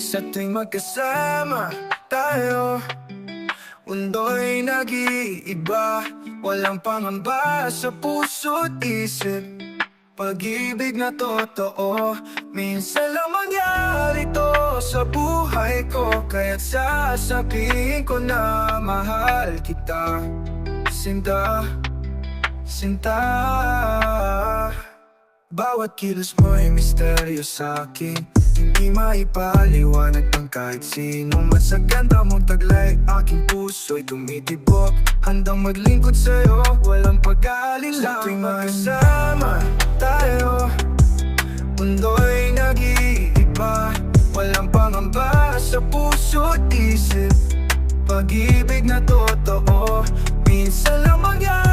Sa tuwing magkasama tayo, mundo'y nag-iiba. Walang pangamba sa puso't isip, pag-ibig na totoo. Minsan lang mangyari to sa buhay ko, kaya't sasabihin ko na mahal kita. Sinta, sinta. Bawat kilos mo'y misteryo sa'kin, hindi maipaliwanag ng kahit sino. Mas sa ganda mong taglay, aking puso'y tumitibok, handang maglingkod sa'yo, walang pag-aalinlangan. Sa tuwing magkasama tayo, mundo'y nag-iiba. Walang pangamba sa puso't isip, pag-ibig na totoo. Minsan lang mangyari